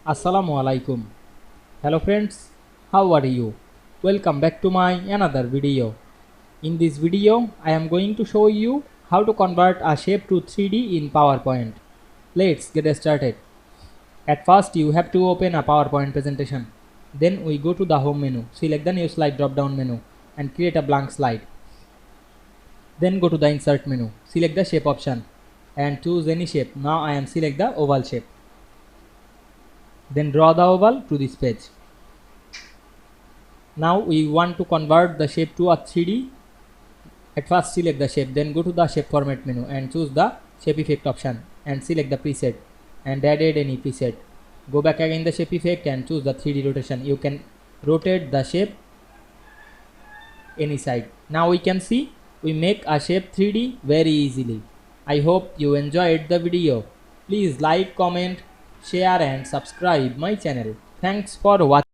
Assalamu Walaikum. Hello friends, how are you? Welcome back to my another video. In this video, I am going to show you how to convert a shape to 3D in PowerPoint. Let's get started. At first, you have to open a PowerPoint presentation. Then we go to the home menu, select the new slide drop down menu and create a blank slide. Then go to the insert menu, select the shape option and choose any shape. Now I am select the oval shape. Then draw the oval to this page. Now we want to convert the shape to a 3D. At first select the shape, then go to the shape format menu and choose the shape effect option and select the preset and add any preset. Go back again the shape effect and choose the 3D rotation. You can rotate the shape any side. Now we can see we make a shape 3D very easily. I hope you enjoyed the video. Please like, comment, share and subscribe my channel. Thanks for watching.